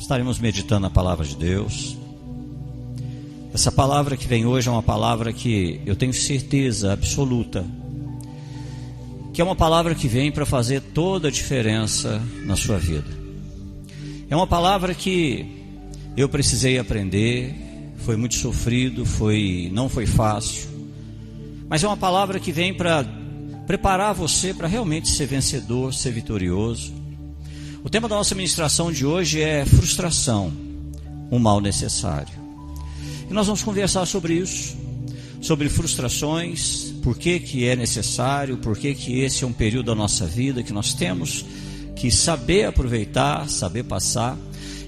Estaremos meditando a palavra de Deus. Essa palavra que vem hoje é uma palavra que eu tenho certeza absoluta que é uma palavra que vem para fazer toda a diferença na sua vida. É uma palavra que eu precisei aprender, foi muito sofrido, não foi fácil, mas é uma palavra que vem para preparar você para realmente ser vencedor, ser vitorioso. O tema da nossa ministração de hoje é frustração, um mal necessário. E nós vamos conversar sobre isso, sobre frustrações, por que é necessário, por que esse é um período da nossa vida que nós temos que saber aproveitar, saber passar.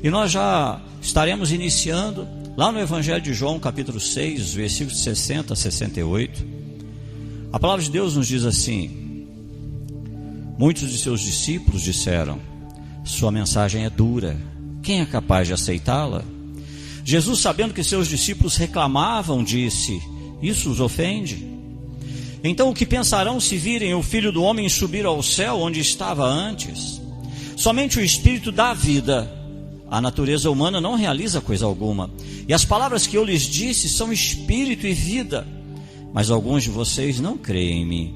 E nós já estaremos iniciando lá no Evangelho de João, capítulo 6, os versículos de 60 a 68. A palavra de Deus nos diz assim: muitos de seus discípulos disseram: sua mensagem é dura, quem é capaz de aceitá-la? Jesus, sabendo que seus discípulos reclamavam, disse: isso os ofende? Então o que pensarão se virem o Filho do Homem subir ao céu onde estava antes? Somente o Espírito dá vida, a natureza humana não realiza coisa alguma. E as palavras que eu lhes disse são espírito e vida, mas alguns de vocês não creem em mim.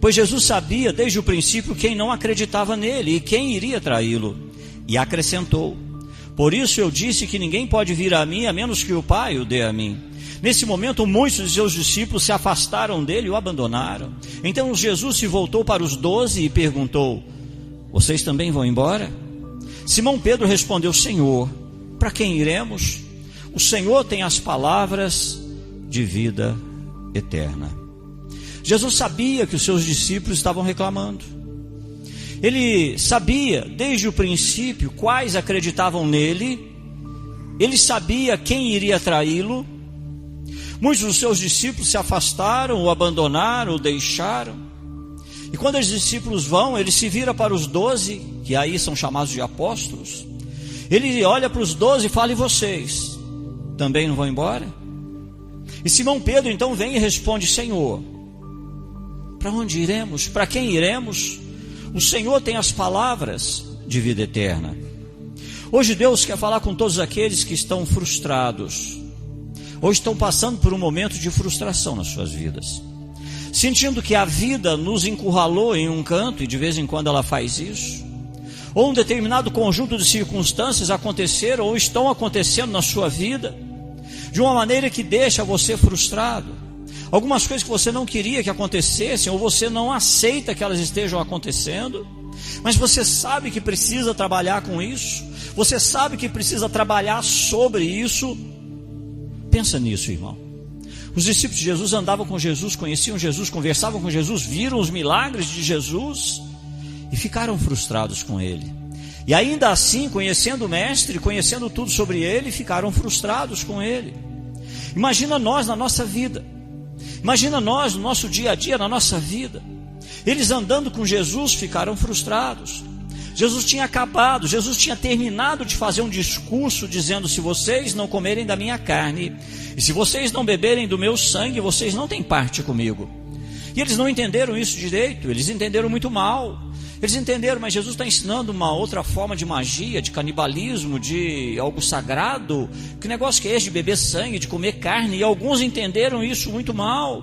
Pois Jesus sabia desde o princípio quem não acreditava nele e quem iria traí-lo. E acrescentou: por isso eu disse que ninguém pode vir a mim a menos que o Pai o dê a mim. Nesse momento muitos de seus discípulos se afastaram dele e o abandonaram. Então Jesus se voltou para os 12 e perguntou: vocês também vão embora? Simão Pedro respondeu: Senhor, para quem iremos? O Senhor tem as palavras de vida eterna. Jesus sabia que os seus discípulos estavam reclamando. Ele sabia desde o princípio quais acreditavam nele. Ele sabia quem iria traí-lo. Muitos dos seus discípulos se afastaram, o abandonaram, o deixaram. E quando os discípulos vão, ele se vira para os 12, que aí são chamados de apóstolos. Ele olha para os 12 e fala: e vocês também não vão embora? E Simão Pedro então vem e responde: Senhor, para onde iremos? Para quem iremos? O Senhor tem as palavras de vida eterna. Hoje Deus quer falar com todos aqueles que estão frustrados, ou estão passando por um momento de frustração nas suas vidas, sentindo que a vida nos encurralou em um canto, e de vez em quando ela faz isso, ou um determinado conjunto de circunstâncias aconteceram ou estão acontecendo na sua vida, de uma maneira que deixa você frustrado. Algumas coisas que você não queria que acontecessem, ou você não aceita que elas estejam acontecendo, mas você sabe que precisa trabalhar com isso, você sabe que precisa trabalhar sobre isso. Pensa nisso, irmão. Os discípulos de Jesus andavam com Jesus, conheciam Jesus, conversavam com Jesus, viram os milagres de Jesus e ficaram frustrados com ele. E ainda assim, conhecendo o Mestre, conhecendo tudo sobre ele, ficaram frustrados com ele. Imagina nós na nossa vida. Imagina nós no nosso dia a dia, na nossa vida. Eles andando com Jesus ficaram frustrados. Jesus tinha acabado, Jesus tinha terminado de fazer um discurso dizendo: se vocês não comerem da minha carne, e se vocês não beberem do meu sangue, vocês não têm parte comigo. E eles não entenderam isso direito, eles entenderam muito mal. Eles entenderam, mas Jesus está ensinando uma outra forma de magia, de canibalismo, de algo sagrado. Que negócio que é esse de beber sangue, de comer carne? E alguns entenderam isso muito mal.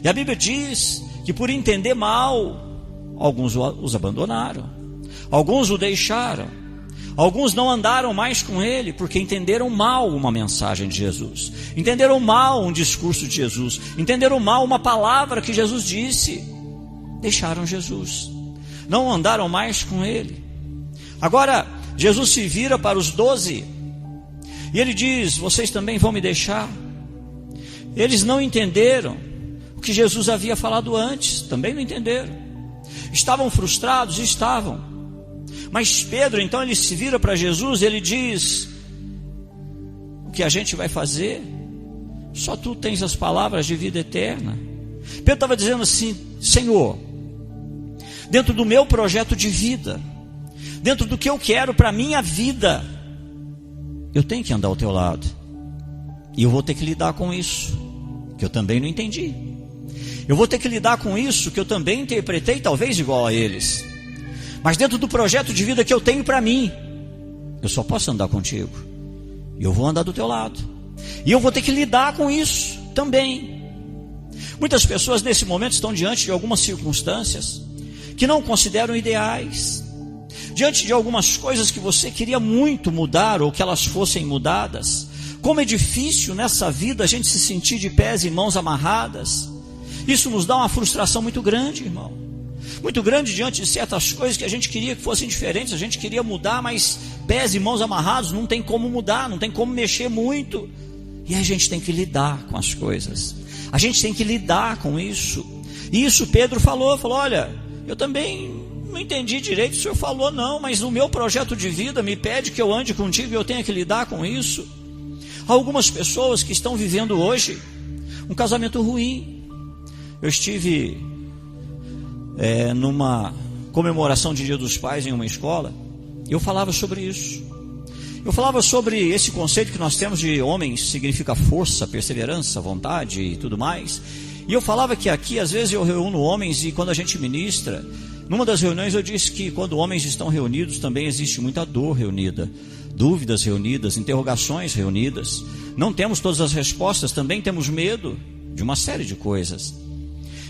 E a Bíblia diz que por entender mal, alguns os abandonaram, alguns o deixaram, alguns não andaram mais com ele, porque entenderam mal uma mensagem de Jesus, entenderam mal um discurso de Jesus, entenderam mal uma palavra que Jesus disse, deixaram Jesus, não andaram mais com ele. Agora Jesus se vira para os 12 e ele diz: vocês também vão me deixar? Eles não entenderam o que Jesus havia falado antes, também não entenderam. Estavam frustrados? Estavam. Mas Pedro então ele se vira para Jesus e ele diz: o que a gente vai fazer? Só tu tens as palavras de vida eterna. Pedro estava dizendo assim: Senhor, dentro do meu projeto de vida, dentro do que eu quero para a minha vida, eu tenho que andar ao teu lado, e eu vou ter que lidar com isso, que eu também não entendi. Eu vou ter que lidar com isso, que eu também interpretei talvez igual a eles. Mas dentro do projeto de vida que eu tenho para mim, Eu só posso andar contigo. E eu vou andar do teu lado. E eu vou ter que lidar com isso também. Muitas pessoas nesse momento estão diante de algumas circunstâncias que não consideram ideais, diante de algumas coisas que você queria muito mudar ou que elas fossem mudadas. Como é difícil nessa vida a gente se sentir de pés e mãos amarradas. Isso nos dá uma frustração muito grande, irmão. Muito grande diante de certas coisas que a gente queria que fossem diferentes, a gente queria mudar, mas pés e mãos amarrados não tem como mudar, não tem como mexer muito. E a gente tem que lidar com as coisas. A gente tem que lidar com isso. E isso Pedro falou, olha, eu também não entendi direito o senhor falou não, mas no meu projeto de vida me pede que eu ande contigo e eu tenha que lidar com isso. Há algumas pessoas que estão vivendo hoje um casamento ruim. Eu estive numa comemoração de Dia dos Pais em uma escola, e eu falava sobre isso. Eu falava sobre esse conceito que nós temos de homens, significa força, perseverança, vontade e tudo mais. E eu falava que aqui, às vezes, eu reúno homens e quando a gente ministra, numa das reuniões eu disse que quando homens estão reunidos, também existe muita dor reunida, dúvidas reunidas, interrogações reunidas. Não temos todas as respostas, também temos medo de uma série de coisas.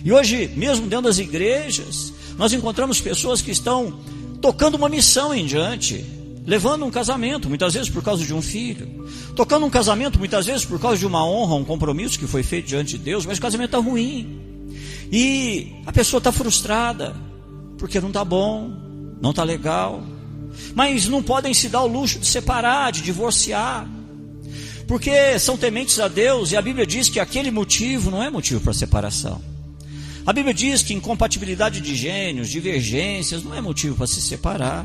E hoje, mesmo dentro das igrejas, nós encontramos pessoas que estão tocando uma missão em diante, levando um casamento, muitas vezes por causa de um filho, tocando um casamento, muitas vezes por causa de uma honra, um compromisso que foi feito diante de Deus, mas o casamento está ruim, e a pessoa está frustrada, porque não está bom, não está legal, mas não podem se dar o luxo de separar, de divorciar, porque são tementes a Deus, e a Bíblia diz que aquele motivo não é motivo para separação. A Bíblia diz que incompatibilidade de gênios, divergências, não é motivo para se separar.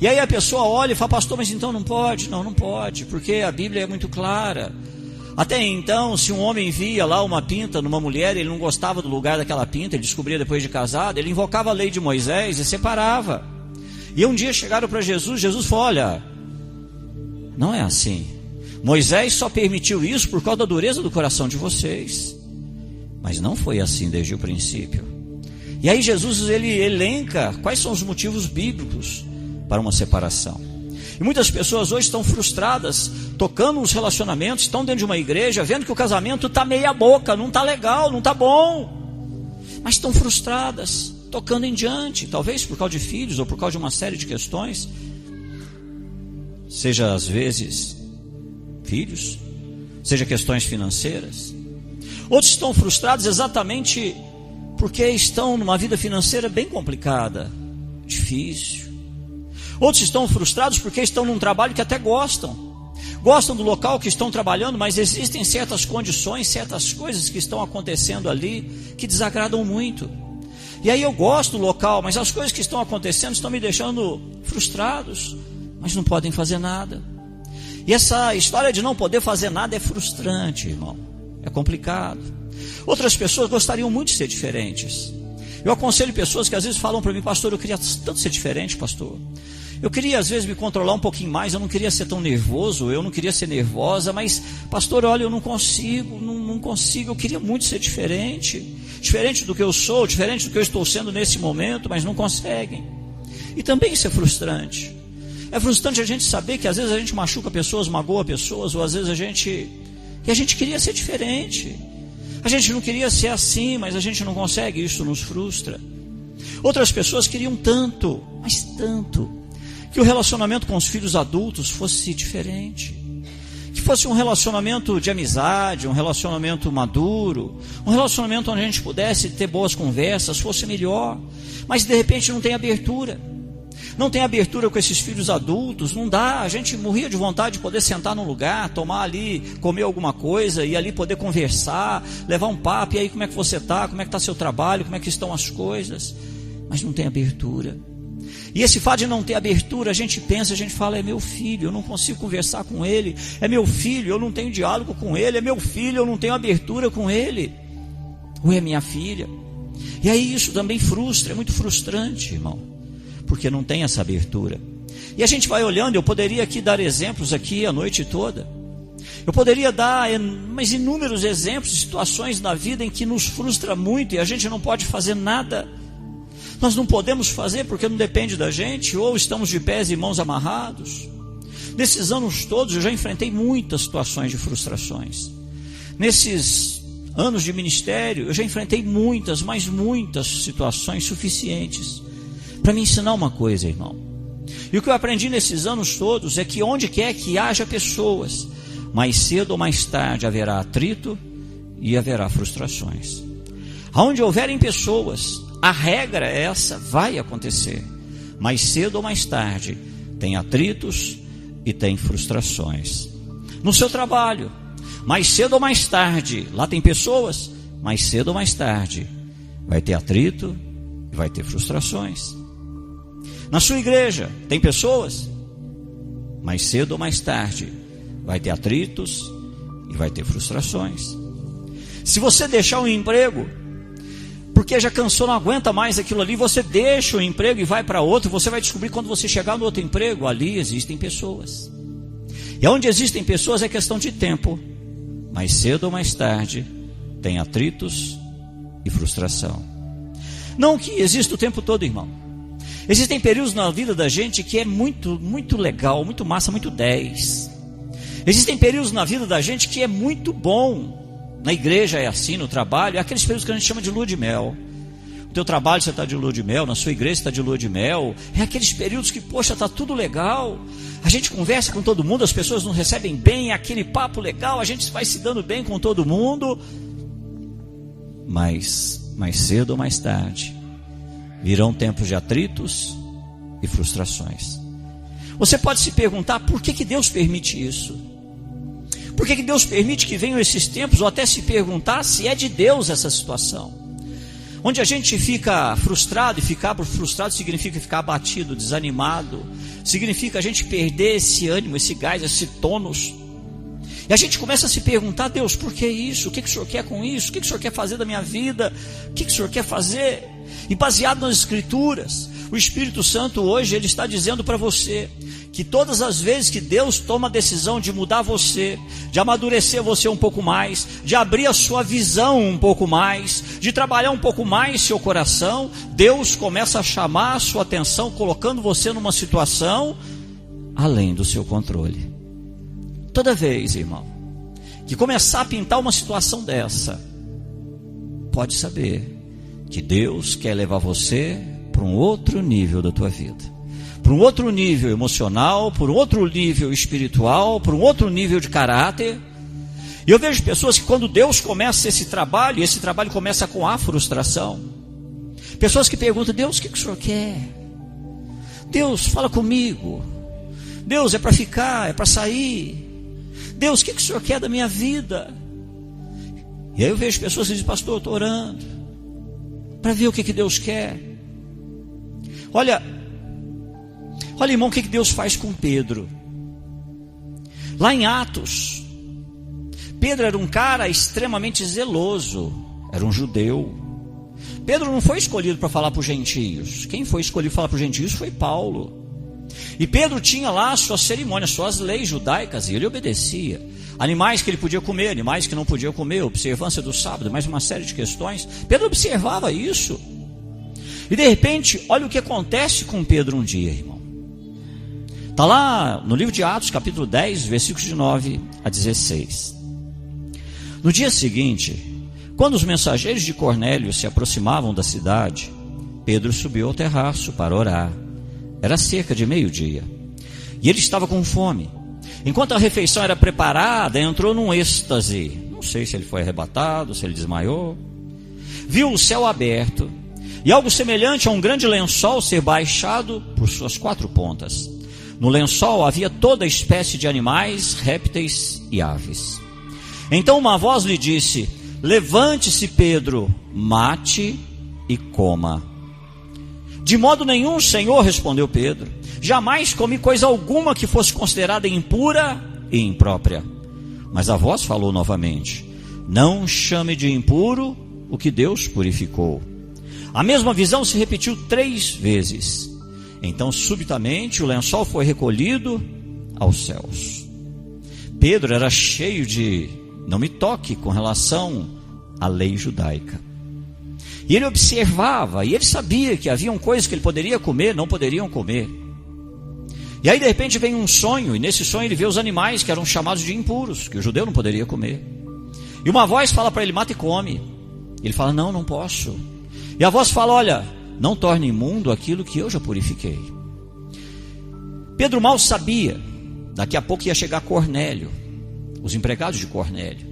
E aí a pessoa olha e fala, pastor, mas então não pode? Não, não pode, porque a Bíblia é muito clara. Até então, se um homem via lá uma pinta numa mulher, ele não gostava do lugar daquela pinta, ele descobria depois de casado, ele invocava a lei de Moisés e separava. E um dia chegaram para Jesus, Jesus falou, olha, não é assim. Moisés só permitiu isso por causa da dureza do coração de vocês. Mas não foi assim desde o princípio. E aí Jesus ele elenca quais são os motivos bíblicos para uma separação. E muitas pessoas hoje estão frustradas, tocando nos relacionamentos, estão dentro de uma igreja, vendo que o casamento está meia boca, não está legal, não está bom. Mas estão frustradas, tocando em diante, talvez por causa de filhos ou por causa de uma série de questões. Seja às vezes filhos, seja questões financeiras. Outros estão frustrados exatamente porque estão numa vida financeira bem complicada, difícil. Outros estão frustrados porque estão num trabalho que até gostam do local que estão trabalhando, mas existem certas condições, certas coisas que estão acontecendo ali que desagradam muito. E aí eu gosto do local, mas as coisas que estão acontecendo estão me deixando frustrados, mas não podem fazer nada. E essa história de não poder fazer nada é frustrante, irmão. É complicado. Outras pessoas gostariam muito de ser diferentes. Eu aconselho pessoas que às vezes falam para mim, pastor, eu queria tanto ser diferente, pastor. Eu queria às vezes me controlar um pouquinho mais, eu não queria ser tão nervoso, eu não queria ser nervosa, mas pastor, olha, eu não consigo, eu queria muito ser diferente do que eu sou, diferente do que eu estou sendo nesse momento, mas não conseguem. E também isso é frustrante. É frustrante a gente saber que às vezes a gente machuca pessoas, magoa pessoas, ou às vezes a gente queria ser diferente. A gente não queria ser assim, mas a gente não consegue, isso nos frustra. Outras pessoas queriam tanto, mas tanto, que o relacionamento com os filhos adultos fosse diferente. Que fosse um relacionamento de amizade, um relacionamento maduro, um relacionamento onde a gente pudesse ter boas conversas, fosse melhor. Mas de repente não tem abertura. Não tem abertura com esses filhos adultos, não dá, a gente morria de vontade de poder sentar num lugar, tomar ali, comer alguma coisa, e ali poder conversar, levar um papo, e aí como é que você está, como é que está seu trabalho, como é que estão as coisas, mas não tem abertura. E esse fato de não ter abertura, a gente pensa, a gente fala, é meu filho, eu não consigo conversar com ele, é meu filho, eu não tenho diálogo com ele, é meu filho, eu não tenho abertura com ele, ou é minha filha. E aí isso também frustra, é muito frustrante, irmão, porque não tem essa abertura. E a gente vai olhando, eu poderia aqui dar exemplos aqui a noite toda. Eu poderia dar mas inúmeros exemplos de situações na vida em que nos frustra muito e a gente não pode fazer nada. Nós não podemos fazer porque não depende da gente, ou estamos de pés e mãos amarrados, Nesses anos todos eu já enfrentei muitas situações de frustrações. Nesses anos de ministério eu já enfrentei muitas, mas muitas situações suficientes para me ensinar uma coisa, irmão. E o que eu aprendi nesses anos todos é que onde quer que haja pessoas, mais cedo ou mais tarde haverá atrito e haverá frustrações. Aonde houverem pessoas, a regra é essa, vai acontecer. Mais cedo ou mais tarde tem atritos e tem frustrações. No seu trabalho, mais cedo ou mais tarde, lá tem pessoas, mais cedo ou mais tarde vai ter atrito e vai ter frustrações. Na sua igreja, tem pessoas, mais cedo ou mais tarde vai ter atritos e vai ter frustrações. Se você deixar um emprego, porque já cansou, não aguenta mais aquilo ali, você deixa o emprego e vai para outro, você vai descobrir quando você chegar no outro emprego, ali existem pessoas. E onde existem pessoas é questão de tempo. Mais cedo ou mais tarde tem atritos e frustração. Não que exista o tempo todo, irmão. Existem períodos na vida da gente que é muito, muito legal, muito massa, muito 10. Existem períodos na vida da gente que é muito bom. Na igreja é assim, no trabalho, é aqueles períodos que a gente chama de lua de mel. No teu trabalho você está de lua de mel, na sua igreja você está de lua de mel. É aqueles períodos que, poxa, está tudo legal. A gente conversa com todo mundo, as pessoas nos recebem bem, é aquele papo legal, a gente vai se dando bem com todo mundo. Mas, mais cedo ou mais tarde, virão tempos de atritos e frustrações. Você pode se perguntar, por que Deus permite isso? Por que Deus permite que venham esses tempos? Ou até se perguntar se é de Deus essa situação. Onde a gente fica frustrado, e ficar frustrado significa ficar abatido, desanimado. Significa a gente perder esse ânimo, esse gás, esse tônus. E a gente começa a se perguntar, Deus, por que isso? O que o Senhor quer com isso? O que o Senhor quer fazer da minha vida? O que o Senhor quer fazer? E baseado nas Escrituras, o Espírito Santo hoje, ele está dizendo para você, que todas as vezes que Deus toma a decisão de mudar você, de amadurecer você um pouco mais, de abrir a sua visão um pouco mais, de trabalhar um pouco mais seu coração, Deus começa a chamar a sua atenção, colocando você numa situação além do seu controle. Toda vez, irmão, que começar a pintar uma situação dessa, pode saber que Deus quer levar você para um outro nível da tua vida. Para um outro nível emocional, para um outro nível espiritual, para um outro nível de caráter. E eu vejo pessoas que quando Deus começa esse trabalho, e esse trabalho começa com a frustração, pessoas que perguntam, Deus, o que o Senhor quer? Deus, fala comigo. Deus, é para ficar, é para sair. Deus, o que o Senhor quer da minha vida? E aí eu vejo pessoas que dizem, pastor, eu estou orando para ver o que Deus quer. Olha, irmão, o que Deus faz com Pedro? Lá em Atos, Pedro era um cara extremamente zeloso, era um judeu. Pedro não foi escolhido para falar para os gentios. Quem foi escolhido para falar para os gentios foi Paulo. E Pedro tinha lá suas cerimônias, suas leis judaicas, e ele obedecia. Animais que ele podia comer, animais que não podia comer, observância do sábado, mais uma série de questões. Pedro observava isso. E de repente, olha o que acontece com Pedro um dia, irmão. Está lá no livro de Atos, capítulo 10, versículos de 9 a 16. No dia seguinte, quando os mensageiros de Cornélio se aproximavam da cidade, Pedro subiu ao terraço para orar. Era cerca de meio-dia. E ele estava com fome. Enquanto a refeição era preparada, entrou num êxtase. Não sei se ele foi arrebatado, se ele desmaiou. Viu o céu aberto e algo semelhante a um grande lençol ser baixado por suas 4 pontas. No lençol havia toda espécie de animais, répteis e aves. Então uma voz lhe disse, levante-se, Pedro, mate e coma. De modo nenhum, Senhor, respondeu Pedro, jamais comi coisa alguma que fosse considerada impura e imprópria. Mas a voz falou novamente, não chame de impuro o que Deus purificou. A mesma visão se repetiu 3 vezes. Então subitamente o lençol foi recolhido aos céus. Pedro era cheio de não me toque com relação à lei judaica. E ele observava, e ele sabia que haviam coisas que ele poderia comer, não poderiam comer. E aí de repente vem um sonho, e nesse sonho ele vê os animais que eram chamados de impuros, que o judeu não poderia comer. E uma voz fala para ele: mata e come. Ele fala: não, não posso. E a voz fala: olha, não torne imundo aquilo que eu já purifiquei. Pedro mal sabia, daqui a pouco ia chegar Cornélio, os empregados de Cornélio.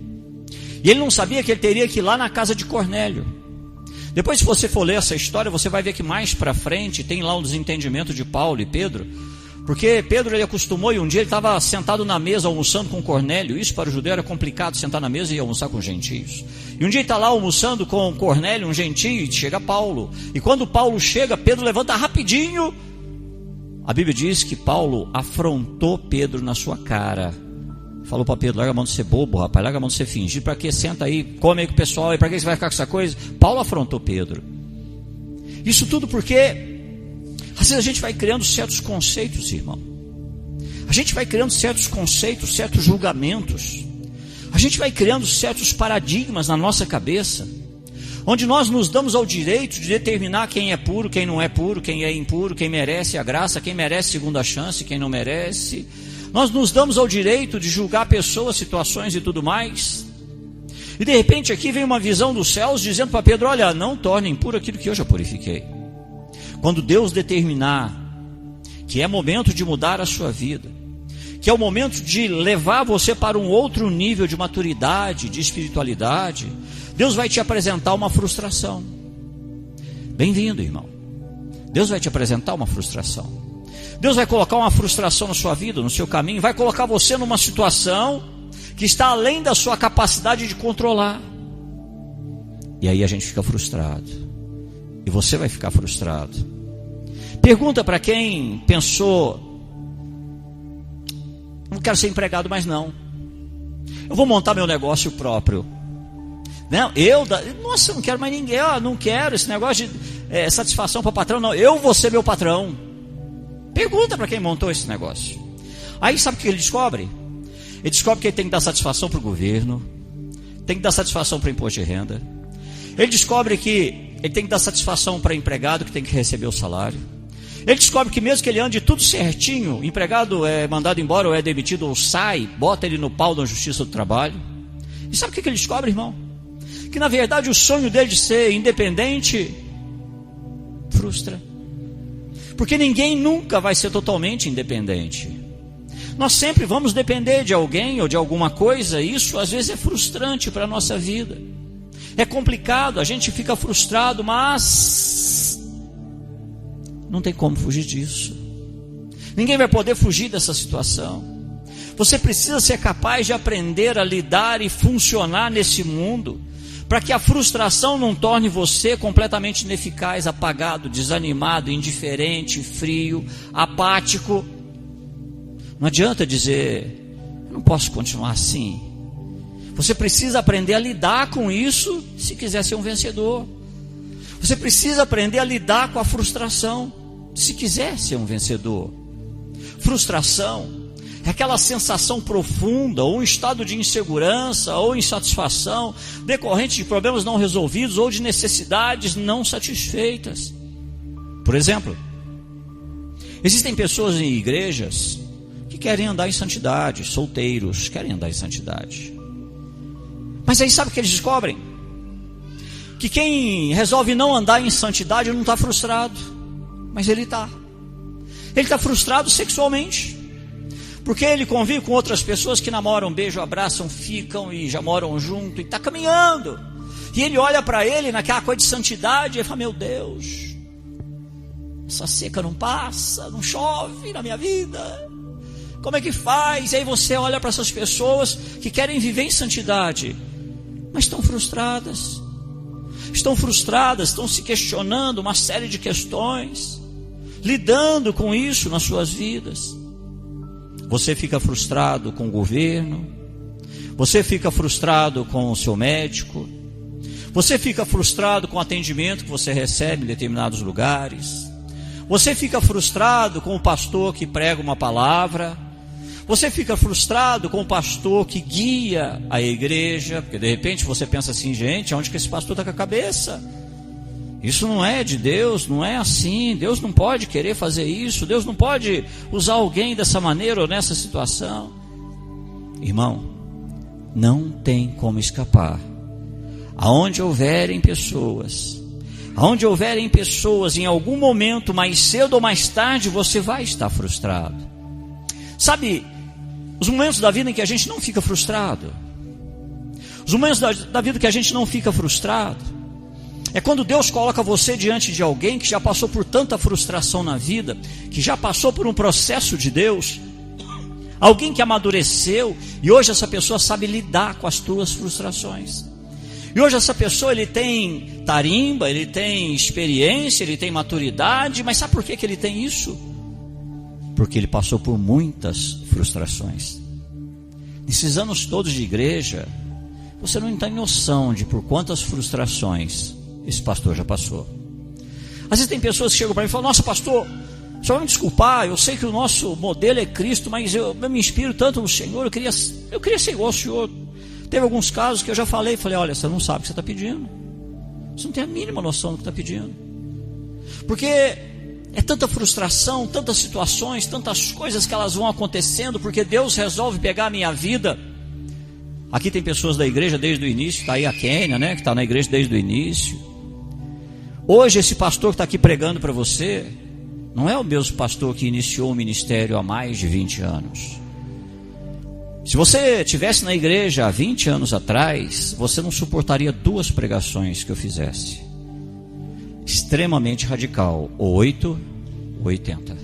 E ele não sabia que ele teria que ir lá na casa de Cornélio. Depois, se você for ler essa história, você vai ver que mais para frente tem lá um desentendimento de Paulo e Pedro, porque Pedro ele acostumou, e um dia ele estava sentado na mesa almoçando com Cornélio. Isso para o judeu era complicado, sentar na mesa e almoçar com gentios. E um dia ele está lá almoçando com Cornélio, um gentio, e chega Paulo. E quando Paulo chega, Pedro levanta rapidinho. A Bíblia diz que Paulo afrontou Pedro na sua cara. Falou para Pedro: larga a mão de ser bobo, rapaz, larga a mão de ser fingido. Para que? Senta aí, come aí com o pessoal, e para que você vai ficar com essa coisa? Paulo afrontou Pedro. Isso tudo porque às vezes a gente vai criando certos conceitos, irmão. A gente vai criando certos conceitos, certos julgamentos. A gente vai criando certos paradigmas na nossa cabeça, onde nós nos damos ao direito de determinar quem é puro, quem não é puro, quem é impuro, quem merece a graça, quem merece segunda chance, quem não merece. Nós nos damos ao direito de julgar pessoas, situações e tudo mais. E de repente aqui vem uma visão dos céus dizendo para Pedro: olha, não torne impuro aquilo que eu já purifiquei. Quando Deus determinar que é momento de mudar a sua vida, que é o momento de levar você para um outro nível de maturidade, de espiritualidade, Deus vai te apresentar uma frustração. Bem-vindo, irmão. Deus vai te apresentar uma frustração. Deus vai colocar uma frustração na sua vida, no seu caminho, vai colocar você numa situação que está além da sua capacidade de controlar. E aí a gente fica frustrado. E você vai ficar frustrado. Pergunta para quem pensou: não quero ser empregado mais não. Eu vou montar meu negócio próprio. Não, nossa, eu não quero mais ninguém. Não quero esse negócio de satisfação para o patrão, não. Eu vou ser meu patrão. Pergunta para quem montou esse negócio. Aí sabe o que ele descobre? Ele descobre que ele tem que dar satisfação para o governo, tem que dar satisfação para o imposto de renda. Ele descobre que ele tem que dar satisfação para empregado, que tem que receber o salário. Ele descobre que mesmo que ele ande tudo certinho, o empregado é mandado embora ou é demitido ou sai, bota ele no pau da justiça do trabalho. E sabe o que ele descobre, irmão? Que na verdade o sonho dele de ser independente frustra. Porque ninguém nunca vai ser totalmente independente. Nós sempre vamos depender de alguém ou de alguma coisa. E isso às vezes é frustrante para a nossa vida. É complicado, a gente fica frustrado, mas não tem como fugir disso. Ninguém vai poder fugir dessa situação. Você precisa ser capaz de aprender a lidar e funcionar nesse mundo, para que a frustração não torne você completamente ineficaz, apagado, desanimado, indiferente, frio, apático. Não adianta dizer: eu não posso continuar assim. Você precisa aprender a lidar com isso se quiser ser um vencedor. Você precisa aprender a lidar com a frustração se quiser ser um vencedor. Frustração é aquela sensação profunda, ou um estado de insegurança, ou insatisfação, decorrente de problemas não resolvidos, ou de necessidades não satisfeitas. Por exemplo, existem pessoas em igrejas que querem andar em santidade, solteiros, querem andar em santidade. Mas aí sabe o que eles descobrem? Que quem resolve não andar em santidade não está frustrado, mas ele está. Ele está frustrado sexualmente, porque ele convive com outras pessoas que namoram, beijam, abraçam, ficam e já moram junto, e está caminhando. E ele olha para ele naquela coisa de santidade e fala: meu Deus, essa seca não passa, não chove na minha vida, como é que faz? E aí você olha para essas pessoas que querem viver em santidade, mas estão frustradas, estão se questionando uma série de questões, lidando com isso nas suas vidas. Você fica frustrado com o governo, você fica frustrado com o seu médico, você fica frustrado com o atendimento que você recebe em determinados lugares, você fica frustrado com o pastor que prega uma palavra, você fica frustrado com o pastor que guia a igreja, porque de repente você pensa assim: gente, onde que esse pastor está com a cabeça? Isso não é de Deus, não é assim. Deus não pode querer fazer isso. Deus não pode usar alguém dessa maneira ou nessa situação. Irmão, não tem como escapar. Aonde houverem pessoas, em algum momento, mais cedo ou mais tarde, você vai estar frustrado. Sabe, os momentos da vida em que a gente não fica frustrado, os momentos da vida que a gente não fica frustrado, é quando Deus coloca você diante de alguém que já passou por tanta frustração na vida, que já passou por um processo de Deus, alguém que amadureceu, e hoje essa pessoa sabe lidar com as tuas frustrações. E hoje essa pessoa, ele tem tarimba, ele tem experiência, ele tem maturidade, mas sabe por que ele tem isso? Porque ele passou por muitas frustrações. Nesses anos todos de igreja, você não tem noção de por quantas frustrações esse pastor já passou. Às vezes tem pessoas que chegam para mim e falam: nossa, pastor, só vai me desculpar, eu sei que o nosso modelo é Cristo, mas eu me inspiro tanto no Senhor, eu queria ser igual ao Senhor. Teve alguns casos que eu já falei, olha, você não sabe o que você está pedindo. Você não tem a mínima noção do que está pedindo. Porque é tanta frustração, tantas situações, tantas coisas que elas vão acontecendo, porque Deus resolve pegar a minha vida. Aqui tem pessoas da igreja desde o início, está aí a Kênia, né, que está na igreja desde o início. Hoje esse pastor que está aqui pregando para você, não é o mesmo pastor que iniciou o ministério há mais de 20 anos. Se você estivesse na igreja há 20 anos atrás, você não suportaria 2 pregações que eu fizesse. Extremamente radical, ou 8 ou 80.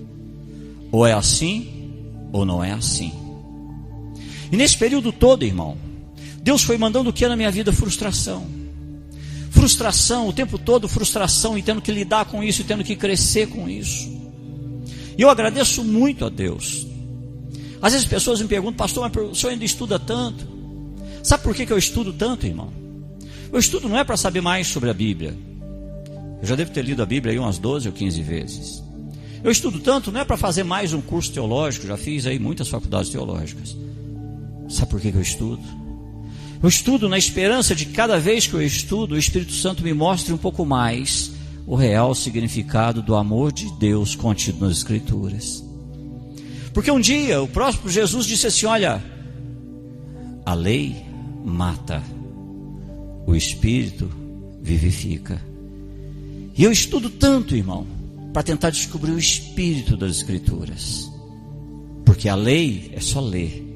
Ou é assim, ou não é assim. E nesse período todo, irmão, Deus foi mandando o que na minha vida? Frustração. Frustração, o tempo todo frustração, e tendo que lidar com isso, e tendo que crescer com isso. E eu agradeço muito a Deus. Às vezes as pessoas me perguntam: pastor, mas o senhor ainda estuda tanto? Sabe por que eu estudo tanto, irmão? Eu estudo não é para saber mais sobre a Bíblia. Eu já devo ter lido a Bíblia aí umas 12 ou 15 vezes. Eu estudo tanto não é para fazer mais um curso teológico. Já fiz aí muitas faculdades teológicas. Sabe por que eu estudo? Eu estudo na esperança de que cada vez que eu estudo, o Espírito Santo me mostre um pouco mais o real significado do amor de Deus contido nas Escrituras. Porque um dia o próprio Jesus disse assim: olha, a lei mata, o Espírito vivifica. E eu estudo tanto, irmão, para tentar descobrir o Espírito das Escrituras. Porque a lei é só ler.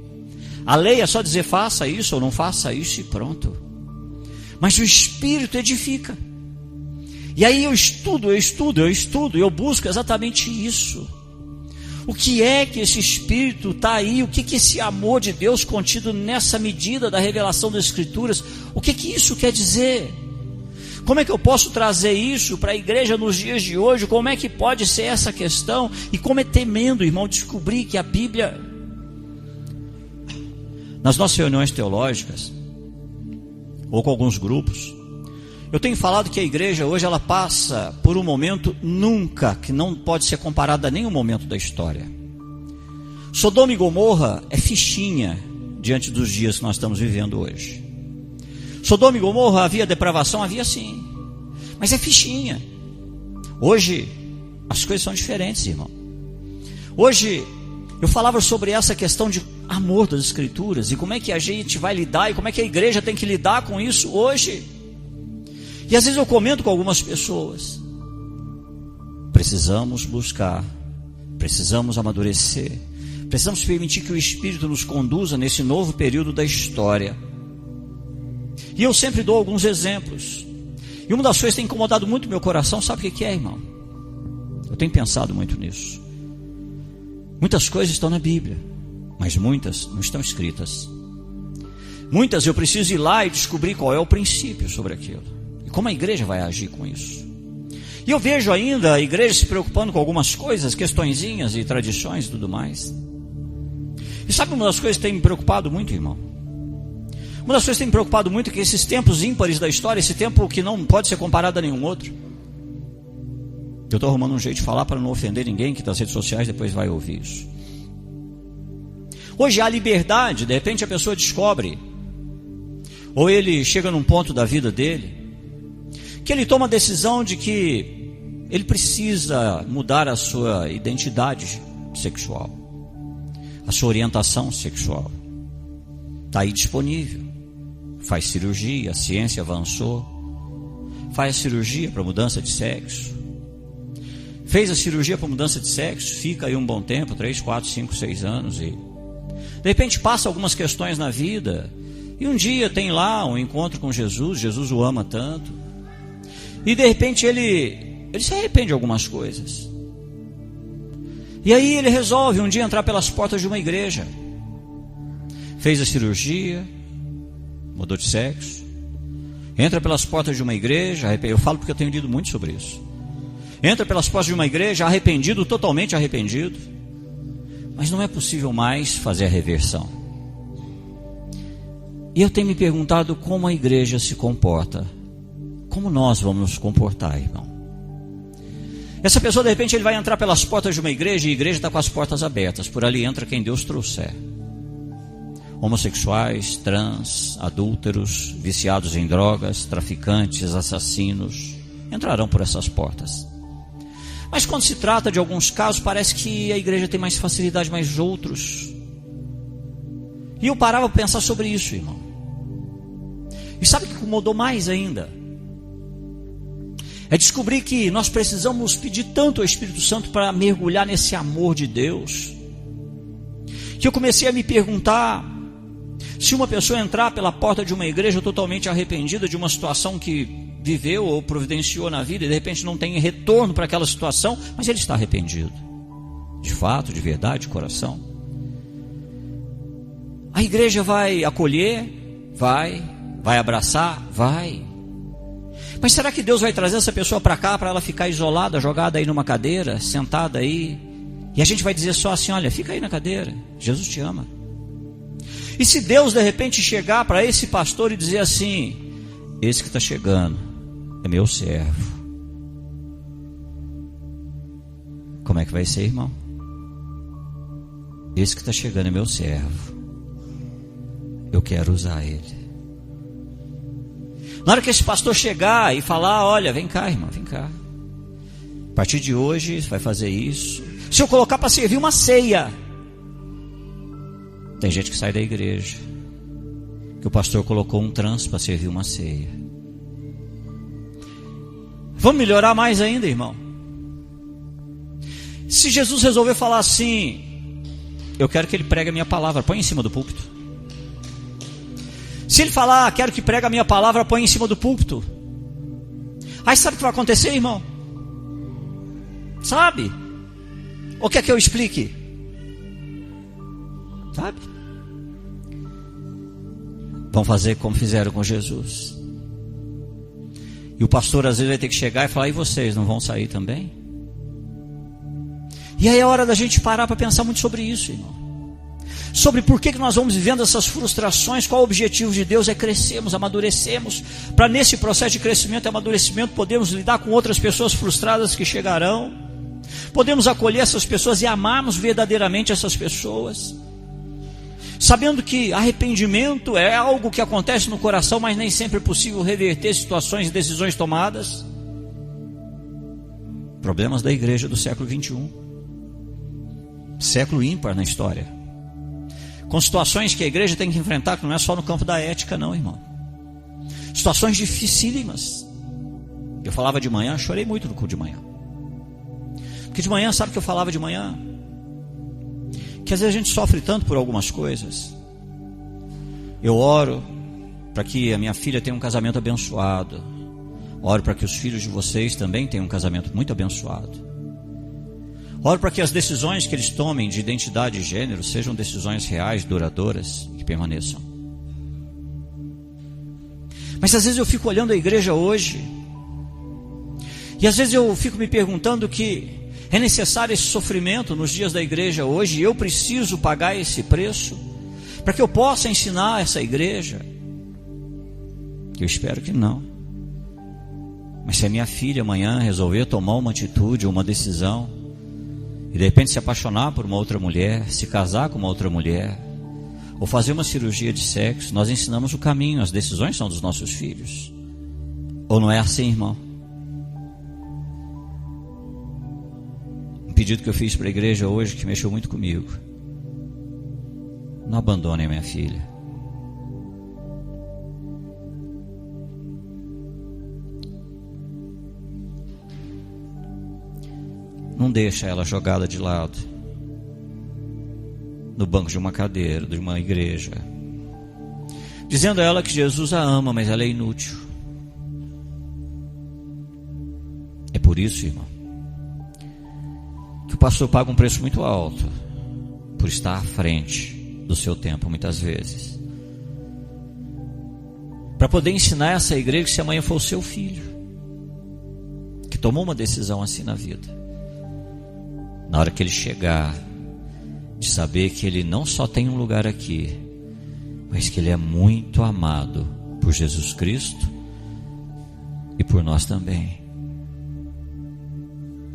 A lei é só dizer faça isso ou não faça isso e pronto. Mas o Espírito edifica. E aí eu estudo, e eu busco exatamente isso. O que é que esse Espírito está aí? O que esse amor de Deus contido nessa medida da revelação das Escrituras? O que isso quer dizer? Como é que eu posso trazer isso para a igreja nos dias de hoje? Como é que pode ser essa questão? E como é tremendo, irmão, descobrir que a Bíblia, nas nossas reuniões teológicas, ou com alguns grupos, eu tenho falado que a igreja hoje ela passa por um momento que não pode ser comparado a nenhum momento da história. Sodoma e Gomorra é fichinha diante dos dias que nós estamos vivendo hoje. Sodoma e Gomorra havia depravação? Havia sim, mas é fichinha. Hoje as coisas são diferentes, irmão. Hoje eu falava sobre essa questão de amor das Escrituras e como é que a gente vai lidar e como é que a igreja tem que lidar com isso hoje. E às vezes eu comento com algumas pessoas: precisamos buscar, precisamos amadurecer, precisamos permitir que o Espírito nos conduza nesse novo período da história. E eu sempre dou alguns exemplos. E uma das coisas que tem incomodado muito meu coração, sabe o que é, irmão? Eu tenho pensado muito nisso. Muitas coisas estão na Bíblia, mas muitas não estão escritas. Muitas eu preciso ir lá e descobrir qual é o princípio sobre aquilo. E como a igreja vai agir com isso. E eu vejo ainda a igreja se preocupando com algumas coisas, questõezinhas e tradições e tudo mais. E sabe uma das coisas que tem me preocupado muito, irmão? Uma das coisas que tem me preocupado muito é que esses tempos ímpares da história, esse tempo que não pode ser comparado a nenhum outro. Eu estou arrumando um jeito de falar para não ofender ninguém que das redes sociais depois vai ouvir isso. Hoje há liberdade, de repente a pessoa descobre, ou ele chega num ponto da vida dele, que ele toma a decisão de que ele precisa mudar a sua identidade sexual, a sua orientação sexual. Está aí disponível. Faz cirurgia, a ciência avançou. Faz a cirurgia para mudança de sexo. Fez a cirurgia para mudança de sexo, fica aí um bom tempo, 3, 4, 5, 6 anos, e de repente passa algumas questões na vida, e um dia tem lá um encontro com Jesus, Jesus o ama tanto, e de repente ele se arrepende de algumas coisas, e aí ele resolve um dia entrar pelas portas de uma igreja. Fez a cirurgia, mudou de sexo, entra pelas portas de uma igreja, eu falo porque eu tenho lido muito sobre isso. Entra pelas portas de uma igreja arrependido, totalmente arrependido, mas não é possível mais fazer a reversão. E eu tenho me perguntado como a igreja se comporta, como nós vamos nos comportar, irmão. Essa pessoa, de repente, ele vai entrar pelas portas de uma igreja, e a igreja está com as portas abertas, por ali entra quem Deus trouxer. Homossexuais, trans, adúlteros, viciados em drogas, traficantes, assassinos, entrarão por essas portas. Mas quando se trata de alguns casos, parece que a igreja tem mais facilidade, mas outros. E eu parava para pensar sobre isso, irmão. E sabe o que incomodou mais ainda? É descobrir que nós precisamos pedir tanto ao Espírito Santo para mergulhar nesse amor de Deus, que eu comecei a me perguntar: se uma pessoa entrar pela porta de uma igreja totalmente arrependida de uma situação que viveu ou providenciou na vida, e de repente não tem retorno para aquela situação, mas ele está arrependido, de fato, de verdade, de coração, a igreja vai acolher? Vai abraçar? Vai. Mas será que Deus vai trazer essa pessoa para cá, para ela ficar isolada, jogada aí numa cadeira, sentada aí, e a gente vai dizer só assim: olha, fica aí na cadeira, Jesus te ama? E se Deus de repente chegar para esse pastor e dizer assim: esse que está chegando é meu servo, como é que vai ser, irmão? Esse que está chegando é meu servo, eu quero usar ele. Na hora que esse pastor chegar e falar: olha, vem cá, irmão, vem cá, a partir de hoje você vai fazer isso. Se eu colocar para servir uma ceia, tem gente que sai da igreja que o pastor colocou um trans para servir uma ceia. Vamos melhorar mais ainda, irmão. Se Jesus resolver falar assim: eu quero que ele pregue a minha palavra, põe em cima do púlpito. Se ele falar: quero que pregue a minha palavra, põe em cima do púlpito. Aí sabe o que vai acontecer, irmão? Sabe? Ou quer que eu explique? Sabe? Vão fazer como fizeram com Jesus. E o pastor às vezes vai ter que chegar e falar: e vocês não vão sair também? E aí é hora da gente parar para pensar muito sobre isso, irmão. Sobre por que nós vamos vivendo essas frustrações, qual o objetivo de Deus? É crescermos, amadurecermos, para nesse processo de crescimento e amadurecimento podermos lidar com outras pessoas frustradas que chegarão, podemos acolher essas pessoas e amarmos verdadeiramente essas pessoas, sabendo que arrependimento é algo que acontece no coração, mas nem sempre é possível reverter situações e decisões tomadas. Problemas da igreja do século 21, século ímpar na história, com situações que a igreja tem que enfrentar, que não é só no campo da ética não, irmão. Situações dificílimas. Eu falava de manhã, chorei muito no culto de manhã, porque de manhã, sabe o que eu falava de manhã? Que às vezes a gente sofre tanto por algumas coisas. Eu oro para que a minha filha tenha um casamento abençoado, oro para que os filhos de vocês também tenham um casamento muito abençoado, oro para que as decisões que eles tomem de identidade e gênero sejam decisões reais, duradouras, que permaneçam. Mas às vezes eu fico olhando a igreja hoje, e às vezes eu fico me perguntando que é necessário esse sofrimento nos dias da igreja hoje, e eu preciso pagar esse preço para que eu possa ensinar essa igreja? Eu espero que não. Mas se a minha filha amanhã resolver tomar uma atitude, uma decisão, e de repente se apaixonar por uma outra mulher, se casar com uma outra mulher, ou fazer uma cirurgia de sexo, nós ensinamos o caminho, as decisões são dos nossos filhos. Ou não é assim, irmão? Um pedido que eu fiz para a igreja hoje que mexeu muito comigo: não abandonem minha filha. Não deixa ela jogada de lado no banco de uma cadeira, de uma igreja, dizendo a ela que Jesus a ama, mas ela é inútil. É por isso, irmão, que o pastor paga um preço muito alto por estar à frente do seu tempo, muitas vezes, para poder ensinar essa igreja que se amanhã for o seu filho que tomou uma decisão assim na vida, na hora que ele chegar, de saber que ele não só tem um lugar aqui, mas que ele é muito amado por Jesus Cristo e por nós também.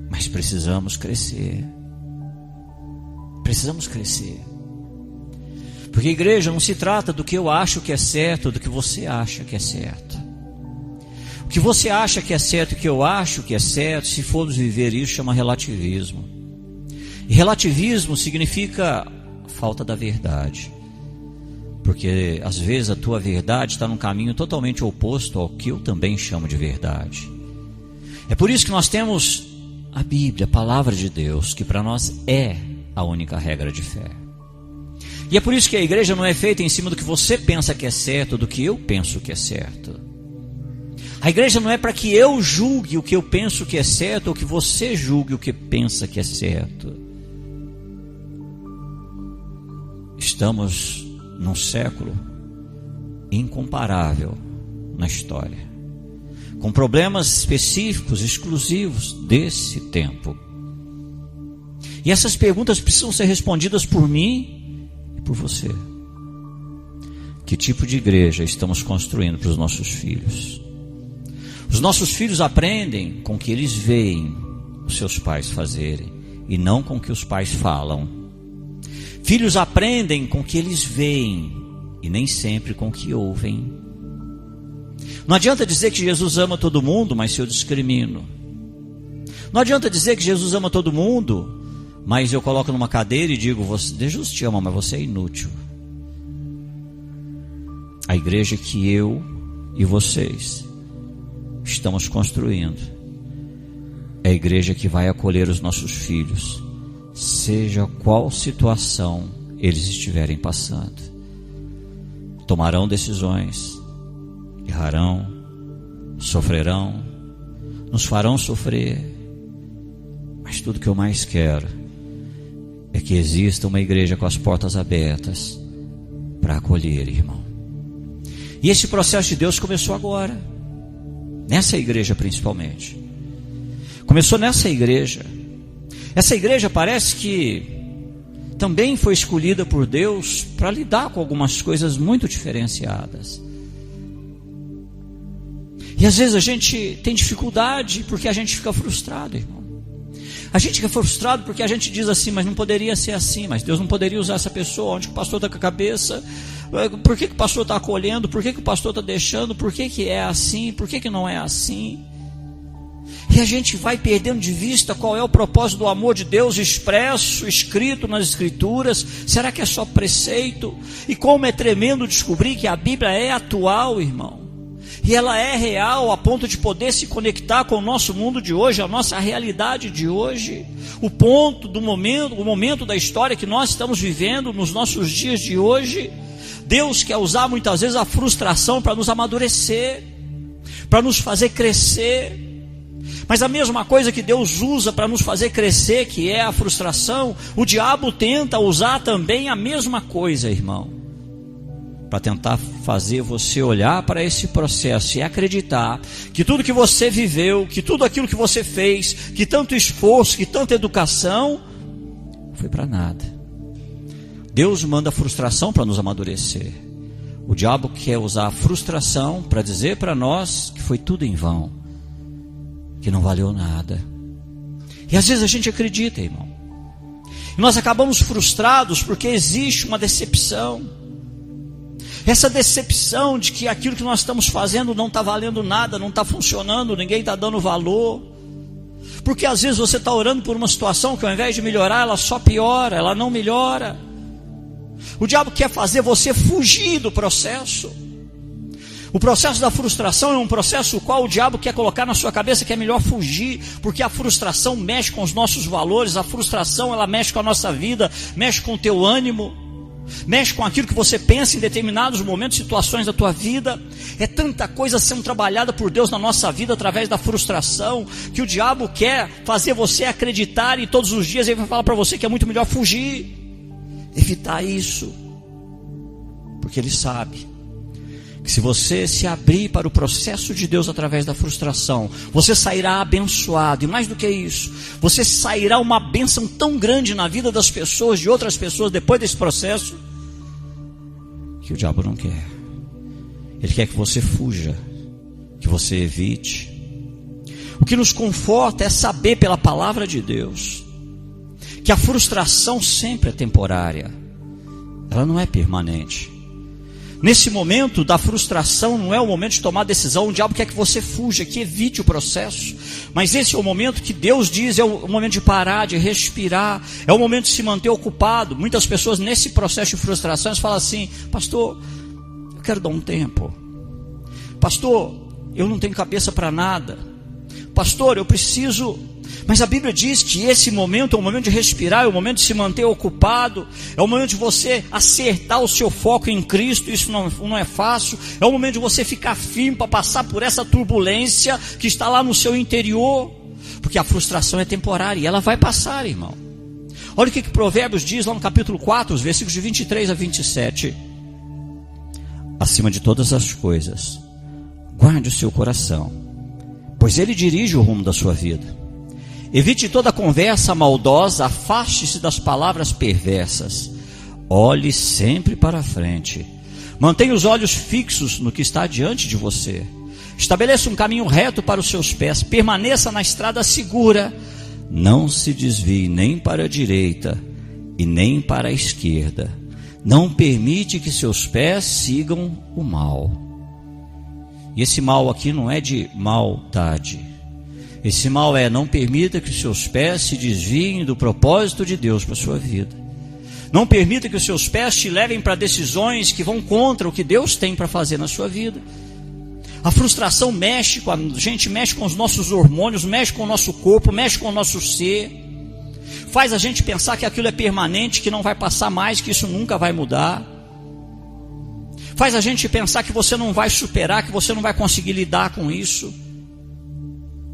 Mas precisamos crescer. Precisamos crescer. Porque a igreja não se trata do que eu acho que é certo, do que você acha que é certo. O que você acha que é certo e o que eu acho que é certo, se formos viver isso, chama relativismo. E relativismo significa falta da verdade. Porque às vezes a tua verdade está num caminho totalmente oposto ao que eu também chamo de verdade. É por isso que nós temos a Bíblia, a palavra de Deus, que para nós é a única regra de fé. E é por isso que a igreja não é feita em cima do que você pensa que é certo, do que eu penso que é certo. A igreja não é para que eu julgue o que eu penso que é certo, ou que você julgue o que pensa que é certo. Estamos num século incomparável na história, com problemas específicos, exclusivos desse tempo. E essas perguntas precisam ser respondidas por mim e por você. Que tipo de igreja estamos construindo para os nossos filhos? Os nossos filhos aprendem com o que eles veem os seus pais fazerem, e não com o que os pais falam. Filhos aprendem com o que eles veem e nem sempre com o que ouvem. Não adianta dizer que Jesus ama todo mundo, mas se eu discrimino. Não adianta dizer que Jesus ama todo mundo, mas eu coloco numa cadeira e digo: Jesus te ama, mas você é inútil. A igreja que eu e vocês estamos construindo é a igreja que vai acolher os nossos filhos, seja qual situação eles estiverem passando. Tomarão decisões, errarão, sofrerão, nos farão sofrer, mas tudo que eu mais quero é que exista uma igreja com as portas abertas para acolher, irmão. E esse processo de Deus começou agora, nessa igreja principalmente. Começou nessa igreja. Essa igreja parece que também foi escolhida por Deus para lidar com algumas coisas muito diferenciadas. E às vezes a gente tem dificuldade porque a gente fica frustrado, irmão. A gente fica frustrado porque a gente diz assim: mas não poderia ser assim, mas Deus não poderia usar essa pessoa. Onde que o pastor está com a cabeça? Por que o pastor está acolhendo? Por que o pastor está deixando? Por que é assim? Por que não é assim? E a gente vai perdendo de vista qual é o propósito do amor de Deus expresso, escrito nas Escrituras. Será que é só preceito? E como é tremendo descobrir que a Bíblia é atual, irmão. E ela é real a ponto de poder se conectar com o nosso mundo de hoje, a nossa realidade de hoje. O ponto do momento, o momento da história que nós estamos vivendo nos nossos dias de hoje. Deus quer usar muitas vezes a frustração para nos amadurecer, para nos fazer crescer. Mas a mesma coisa que Deus usa para nos fazer crescer, que é a frustração, o diabo tenta usar também a mesma coisa, irmão, para tentar fazer você olhar para esse processo e acreditar que tudo que você viveu, que tudo aquilo que você fez, que tanto esforço, que tanta educação, foi para nada. Deus manda a frustração para nos amadurecer. O diabo quer usar a frustração para dizer para nós que foi tudo em vão, que não valeu nada. E às vezes a gente acredita, irmão. E nós acabamos frustrados porque existe uma decepção. essa decepção de que aquilo que nós estamos fazendo não está valendo nada, não está funcionando, ninguém está dando valor. Porque às vezes você está orando por uma situação que ao invés de melhorar, ela só piora, ela não melhora. O diabo quer fazer você fugir do processo. O processo da frustração é um processo o qual o diabo quer colocar na sua cabeça que é melhor fugir, porque a frustração mexe com os nossos valores, a frustração ela mexe com a nossa vida, mexe com o teu ânimo, mexe com aquilo que você pensa em determinados momentos, situações da tua vida. É tanta coisa sendo trabalhada por Deus na nossa vida através da frustração, que o diabo quer fazer você acreditar, e todos os dias ele vai falar para você que é muito melhor fugir, evitar isso, porque ele sabe que se você se abrir para o processo de Deus através da frustração, você sairá abençoado, e mais do que isso, você sairá uma bênção tão grande na vida das pessoas, de outras pessoas, depois desse processo, que o diabo não quer. Ele quer que você fuja, que você evite. O que nos conforta é saber pela palavra de Deus que a frustração sempre é temporária, ela não é permanente. Nesse momento da frustração não é o momento de tomar decisão. O diabo quer que você fuja, que evite o processo. Mas esse é o momento que Deus diz, é o momento de parar, de respirar. É o momento de se manter ocupado. Muitas pessoas nesse processo de frustração falam assim: pastor, eu quero dar um tempo. Pastor, eu não tenho cabeça para nada. Pastor, eu preciso... Mas a Bíblia diz que esse momento é o momento de respirar, é o momento de se manter ocupado, é o momento de você acertar o seu foco em Cristo. Isso não é fácil. É o momento de você ficar firme para passar por essa turbulência que está lá no seu interior, porque a frustração é temporária e ela vai passar, irmão. Olha o que Provérbios diz lá no capítulo 4, os versículos de 23 a 27. Acima de todas as coisas, guarde o seu coração, pois ele dirige o rumo da sua vida. Evite toda conversa maldosa, afaste-se das palavras perversas. Olhe sempre para a frente. Mantenha os olhos fixos no que está diante de você. Estabeleça um caminho reto para os seus pés. Permaneça na estrada segura. Não se desvie nem para a direita e nem para a esquerda. Não permite que seus pés sigam o mal. E esse mal aqui não é de maldade. Esse mal é: não permita que os seus pés se desviem do propósito de Deus para a sua vida. Não permita que os seus pés te levem para decisões que vão contra o que Deus tem para fazer na sua vida. A frustração mexe com a gente, mexe com os nossos hormônios, mexe com o nosso corpo, mexe com o nosso ser. Faz a gente pensar que aquilo é permanente, que não vai passar mais, que isso nunca vai mudar. Faz a gente pensar que você não vai superar, que você não vai conseguir lidar com isso.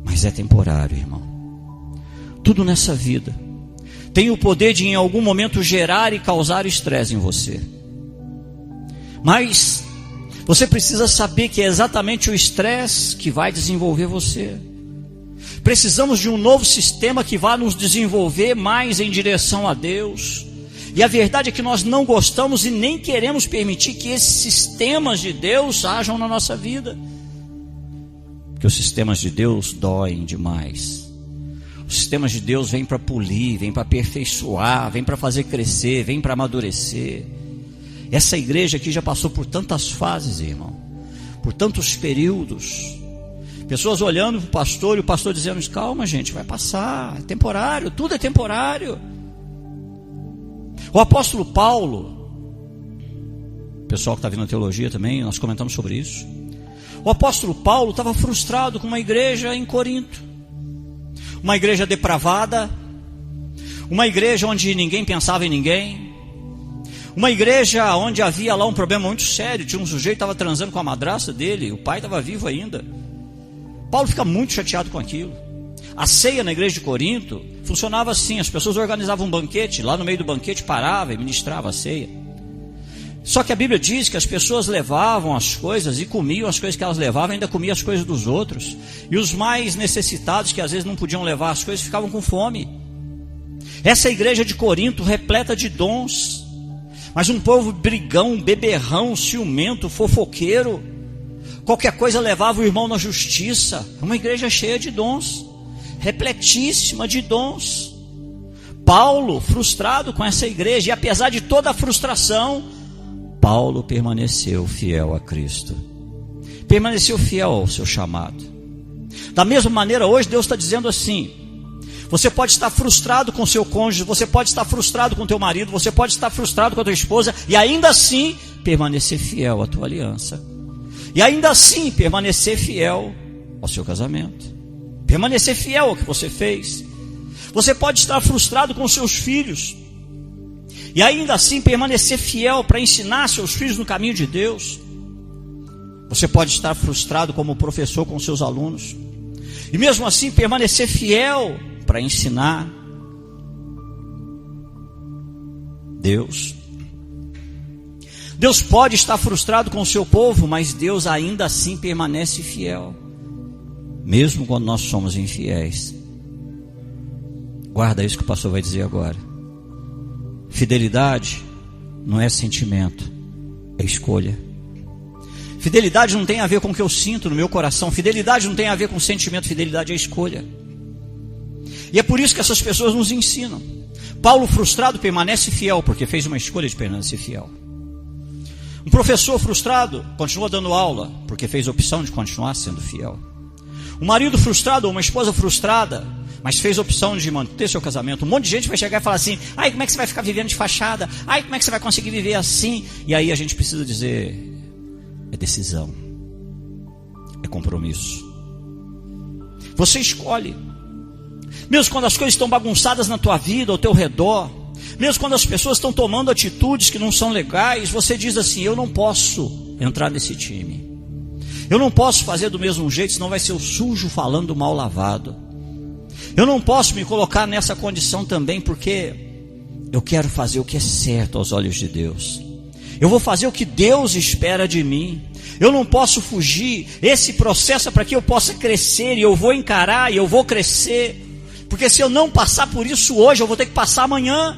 Mas é temporário, irmão. Tudo nessa vida tem o poder de em algum momento gerar e causar estresse em você. Mas você precisa saber que é exatamente o estresse que vai desenvolver você. Precisamos de um novo sistema que vá nos desenvolver mais em direção a Deus. E a verdade é que nós não gostamos e nem queremos permitir que esses sistemas de Deus hajam na nossa vida. Porque os sistemas de Deus doem demais. Os sistemas de Deus vêm para polir, vêm para aperfeiçoar, vêm para fazer crescer, vêm para amadurecer. Essa igreja aqui já passou por tantas fases, irmão, por tantos períodos. Pessoas olhando para o pastor e o pastor dizendo: calma, gente, vai passar, é temporário, tudo é temporário. O apóstolo Paulo, o pessoal que está vindo na teologia também, nós comentamos sobre isso. O apóstolo Paulo estava frustrado com uma igreja em Corinto, uma igreja depravada, uma igreja onde ninguém pensava em ninguém, uma igreja onde havia lá um problema muito sério. Tinha um sujeito que estava transando com a madrasta dele, o pai estava vivo ainda. Paulo fica muito chateado com aquilo. A ceia na igreja de Corinto funcionava assim: as pessoas organizavam um banquete, lá no meio do banquete parava e ministrava a ceia. Só que a Bíblia diz que as pessoas levavam as coisas e comiam as coisas que elas levavam, ainda comiam as coisas dos outros. E os mais necessitados, que às vezes não podiam levar as coisas, ficavam com fome. Essa igreja de Corinto repleta de dons, mas um povo brigão, beberrão, ciumento, fofoqueiro. Qualquer coisa levava o irmão na justiça. Uma igreja cheia de dons, repletíssima de dons. Paulo, frustrado com essa igreja, e apesar de toda a frustração, Paulo permaneceu fiel a Cristo, permaneceu fiel ao seu chamado. Da mesma maneira, hoje Deus está dizendo assim: você pode estar frustrado com seu cônjuge, você pode estar frustrado com teu marido, você pode estar frustrado com a tua esposa, e ainda assim permanecer fiel à tua aliança, e ainda assim permanecer fiel ao seu casamento, permanecer fiel ao que você fez. Você pode estar frustrado com seus filhos, e ainda assim permanecer fiel para ensinar seus filhos no caminho de Deus. Você pode estar frustrado como professor com seus alunos, e mesmo assim permanecer fiel para ensinar Deus. Deus pode estar frustrado com o seu povo, mas Deus ainda assim permanece fiel, mesmo quando nós somos infiéis. Guarda isso que o pastor vai dizer agora. Fidelidade não é sentimento, é escolha. Fidelidade não tem a ver com o que eu sinto no meu coração. Fidelidade não tem a ver com sentimento. Fidelidade é escolha. E é por isso que essas pessoas nos ensinam. Paulo, frustrado, permanece fiel, porque fez uma escolha de permanecer fiel. Um professor frustrado continua dando aula, porque fez a opção de continuar sendo fiel. Um marido frustrado ou uma esposa frustrada, mas fez a opção de manter seu casamento. Um monte de gente vai chegar e falar assim: ai, como é que você vai ficar vivendo de fachada? Ai, como é que você vai conseguir viver assim? E aí a gente precisa dizer: é decisão, é compromisso. Você escolhe. Mesmo quando as coisas estão bagunçadas na tua vida, ao teu redor, mesmo quando as pessoas estão tomando atitudes que não são legais, você diz assim: eu não posso entrar nesse time, eu não posso fazer do mesmo jeito, senão vai ser o sujo falando mal lavado. Eu não posso me colocar nessa condição também, porque eu quero fazer o que é certo aos olhos de Deus. Eu vou fazer o que Deus espera de mim. Eu não posso fugir. Esse processo é para que eu possa crescer, e eu vou encarar, e eu vou crescer. Porque se eu não passar por isso hoje, eu vou ter que passar amanhã.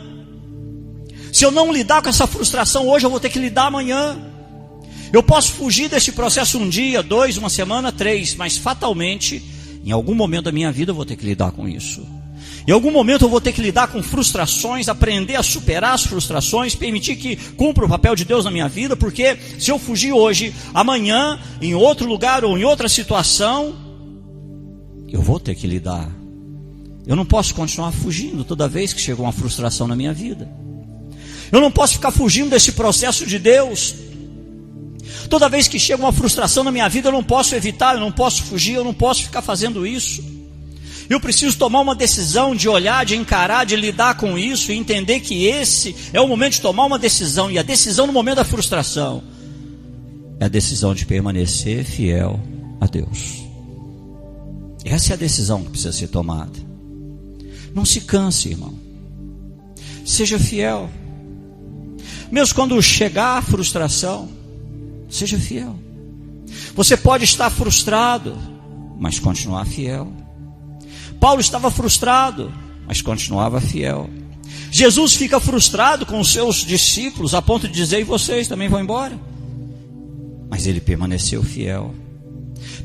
Se eu não lidar com essa frustração hoje, eu vou ter que lidar amanhã. Eu posso fugir desse processo um dia, 2, uma semana, 3, mas fatalmente, em algum momento da minha vida eu vou ter que lidar com isso. Em algum momento eu vou ter que lidar com frustrações, aprender a superar as frustrações, permitir que cumpra o papel de Deus na minha vida, porque se eu fugir hoje, amanhã, em outro lugar ou em outra situação, eu vou ter que lidar. Eu não posso continuar fugindo toda vez que chega uma frustração na minha vida. Eu não posso ficar fugindo desse processo de Deus. Toda vez que chega uma frustração na minha vida, eu não posso evitar, eu não posso fugir, eu não posso ficar fazendo isso. Eu preciso tomar uma decisão de olhar, de encarar, de lidar com isso e entender que esse é o momento de tomar uma decisão. E a decisão no momento da frustração é a decisão de permanecer fiel a Deus. Essa é a decisão que precisa ser tomada. Não se canse, irmão. Seja fiel. Mesmo quando chegar a frustração, seja fiel. Você pode estar frustrado, mas continuar fiel. Paulo estava frustrado, mas continuava fiel. Jesus fica frustrado com os seus discípulos, a ponto de dizer: e vocês também vão embora? Mas ele permaneceu fiel.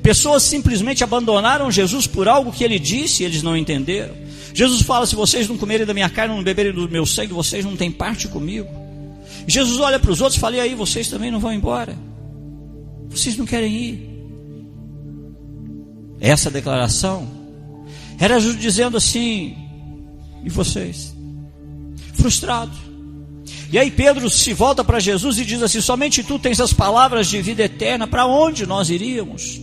Pessoas simplesmente abandonaram Jesus por algo que ele disse e eles não entenderam. Jesus fala: se vocês não comerem da minha carne, não beberem do meu sangue, vocês não têm parte comigo. Jesus olha para os outros e fala: e aí, vocês também não vão embora? Vocês não querem ir? Essa declaração era Jesus dizendo assim: e vocês? Frustrado. E aí Pedro se volta para Jesus e diz assim: somente tu tens as palavras de vida eterna, para onde nós iríamos?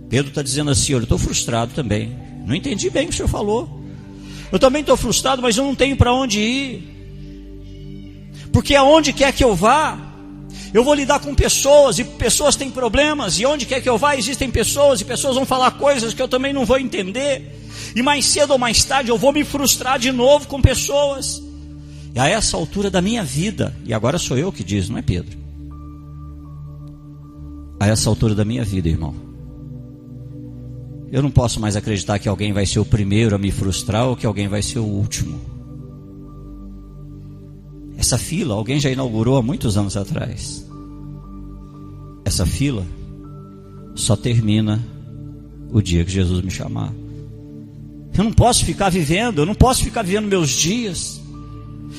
Pedro está dizendo assim: olha, eu estou frustrado também, não entendi bem o que o senhor falou. Eu também estou frustrado, mas eu não tenho para onde ir. Porque aonde quer que eu vá, eu vou lidar com pessoas, e pessoas têm problemas, e onde quer que eu vá existem pessoas, e pessoas vão falar coisas que eu também não vou entender, e mais cedo ou mais tarde eu vou me frustrar de novo com pessoas. E a essa altura da minha vida, e agora sou eu que diz, não é Pedro, a essa altura da minha vida, irmão, eu não posso mais acreditar que alguém vai ser o primeiro a me frustrar, ou que alguém vai ser o último. Essa fila, alguém já inaugurou há muitos anos atrás. Essa fila só termina o dia que Jesus me chamar. Eu não posso ficar vivendo meus dias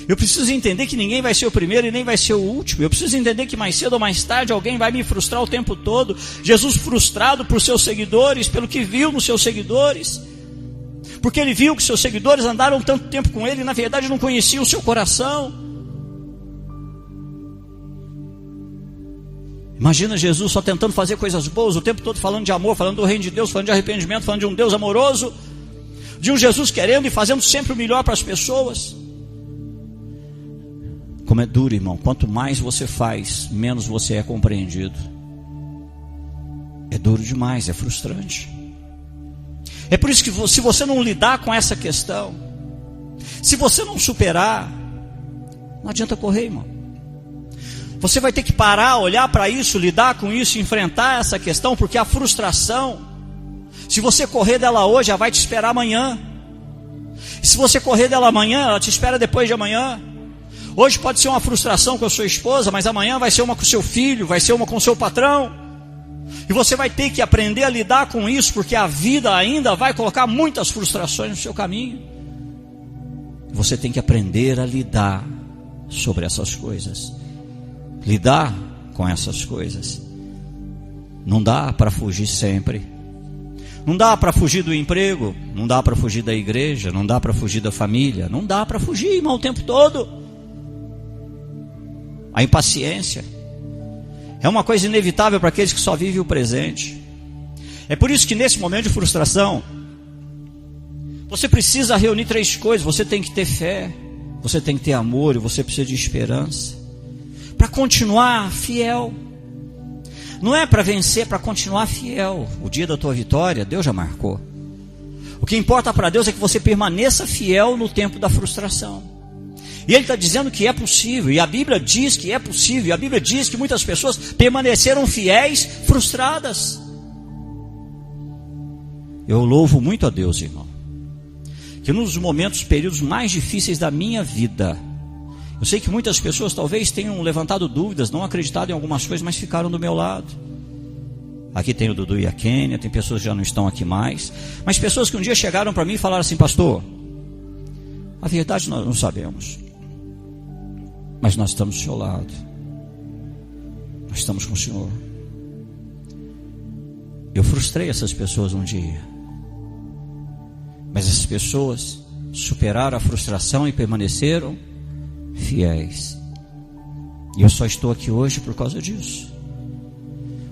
Eu preciso entender que ninguém vai ser o primeiro e nem vai ser o último. Eu preciso entender que mais cedo ou mais tarde alguém vai me frustrar o tempo todo. Jesus frustrado por seus seguidores, pelo que viu nos seus seguidores. Porque ele viu que seus seguidores andaram tanto tempo com ele e na verdade não conheciam o seu coração. Imagina Jesus só tentando fazer coisas boas, o tempo todo falando de amor, falando do reino de Deus, falando de arrependimento, falando de um Deus amoroso, de um Jesus querendo e fazendo sempre o melhor para as pessoas. Como é duro, irmão, quanto mais você faz, menos você é compreendido. É duro demais, é frustrante. É por isso que se você não lidar com essa questão, se você não superar, não adianta correr, irmão. Você vai ter que parar, olhar para isso, lidar com isso, enfrentar essa questão, porque a frustração, se você correr dela hoje, ela vai te esperar amanhã. E se você correr dela amanhã, ela te espera depois de amanhã. Hoje pode ser uma frustração com a sua esposa, mas amanhã vai ser uma com o seu filho, vai ser uma com o seu patrão. E você vai ter que aprender a lidar com isso, porque a vida ainda vai colocar muitas frustrações no seu caminho. Você tem que aprender a lidar sobre essas coisas. Lidar com essas coisas. Não dá para fugir sempre. Não dá para fugir do emprego, não dá para fugir da igreja, não dá para fugir da família, não dá para fugir, irmão, o tempo todo. A impaciência é uma coisa inevitável para aqueles que só vivem o presente. É por isso que nesse momento de frustração, você precisa reunir 3 coisas. Você tem que ter fé, você tem que ter amor e você precisa de esperança para continuar fiel. Não é para vencer, para continuar fiel. O dia da tua vitória, Deus já marcou. O que importa para Deus é que você permaneça fiel no tempo da frustração. E Ele está dizendo que é possível. E a Bíblia diz que é possível. E a Bíblia diz que muitas pessoas permaneceram fiéis, frustradas. Eu louvo muito a Deus, irmão, que nos momentos, períodos mais difíceis da minha vida, eu sei que muitas pessoas talvez tenham levantado dúvidas, não acreditado em algumas coisas, mas ficaram do meu lado. Aqui tem o Dudu e a Kênia, tem pessoas que já não estão aqui mais, mas pessoas que um dia chegaram para mim e falaram assim: pastor, a verdade nós não sabemos, mas nós estamos do seu lado, nós estamos com o Senhor. Eu frustrei essas pessoas um dia, mas essas pessoas superaram a frustração e permaneceram fiéis. E eu só estou aqui hoje por causa disso.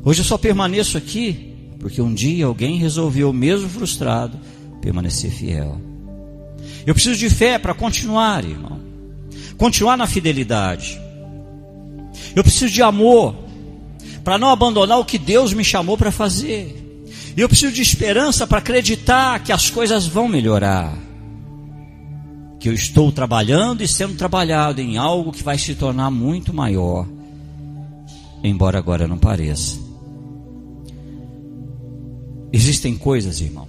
Hoje eu só permaneço aqui porque um dia alguém resolveu, mesmo frustrado, permanecer fiel. Eu preciso de fé para continuar, irmão, continuar na fidelidade. Eu preciso de amor para não abandonar o que Deus me chamou para fazer. E eu preciso de esperança para acreditar que as coisas vão melhorar, que eu estou trabalhando e sendo trabalhado em algo que vai se tornar muito maior, embora agora não pareça. Existem coisas, irmão,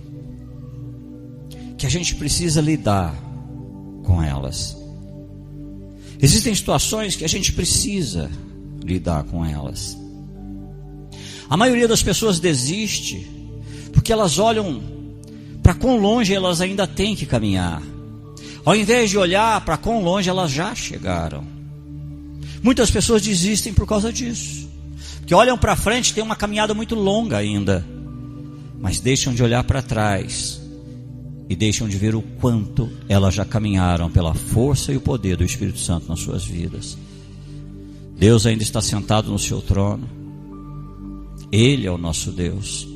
que a gente precisa lidar com elas. Existem situações que a gente precisa lidar com elas. A maioria das pessoas desiste porque elas olham para quão longe elas ainda têm que caminhar, ao invés de olhar para quão longe elas já chegaram. Muitas pessoas desistem por causa disso, porque olham para frente, tem uma caminhada muito longa ainda, mas deixam de olhar para trás e deixam de ver o quanto elas já caminharam pela força e o poder do Espírito Santo nas suas vidas. Deus ainda está sentado no seu trono. Ele é o nosso Deus.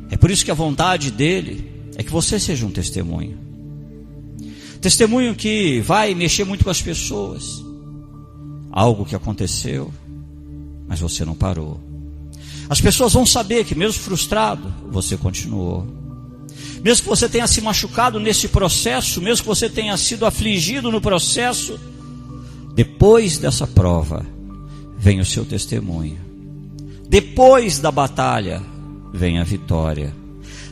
É por isso que a vontade dele é que você seja um testemunho. Testemunho que vai mexer muito com as pessoas. Algo que aconteceu, mas você não parou. As pessoas vão saber que mesmo frustrado, você continuou. Mesmo que você tenha se machucado nesse processo, mesmo que você tenha sido afligido no processo, depois dessa prova, vem o seu testemunho. Depois da batalha, vem a vitória.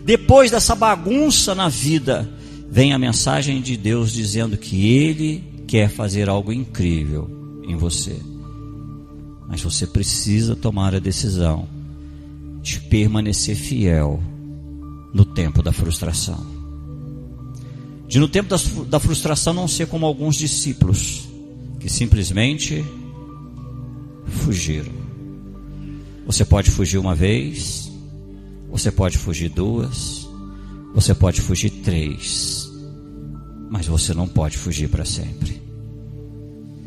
Depois dessa bagunça na vida, vem a mensagem de Deus dizendo que Ele quer fazer algo incrível em você. Mas você precisa tomar a decisão de permanecer fiel no tempo da frustração. De no tempo da frustração não ser como alguns discípulos que simplesmente fugiram. Você pode fugir uma vez, você pode fugir duas, você pode fugir três, mas você não pode fugir para sempre.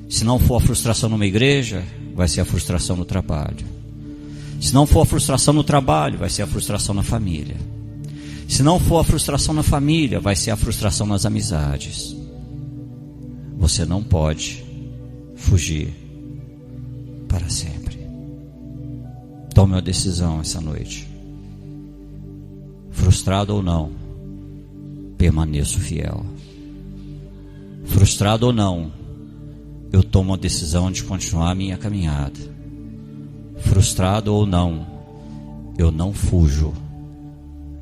Se não for a frustração numa igreja, vai ser a frustração no trabalho. Se não for a frustração no trabalho, vai ser a frustração na família. Se não for a frustração na família, vai ser a frustração nas amizades. Você não pode fugir para sempre. Tome uma decisão essa noite. Frustrado ou não, permaneço fiel. Frustrado ou não, eu tomo a decisão de continuar a minha caminhada. Frustrado ou não, eu não fujo.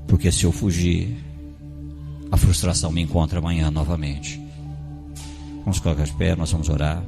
Porque se eu fugir, a frustração me encontra amanhã novamente. Vamos colocar de pé, nós vamos orar.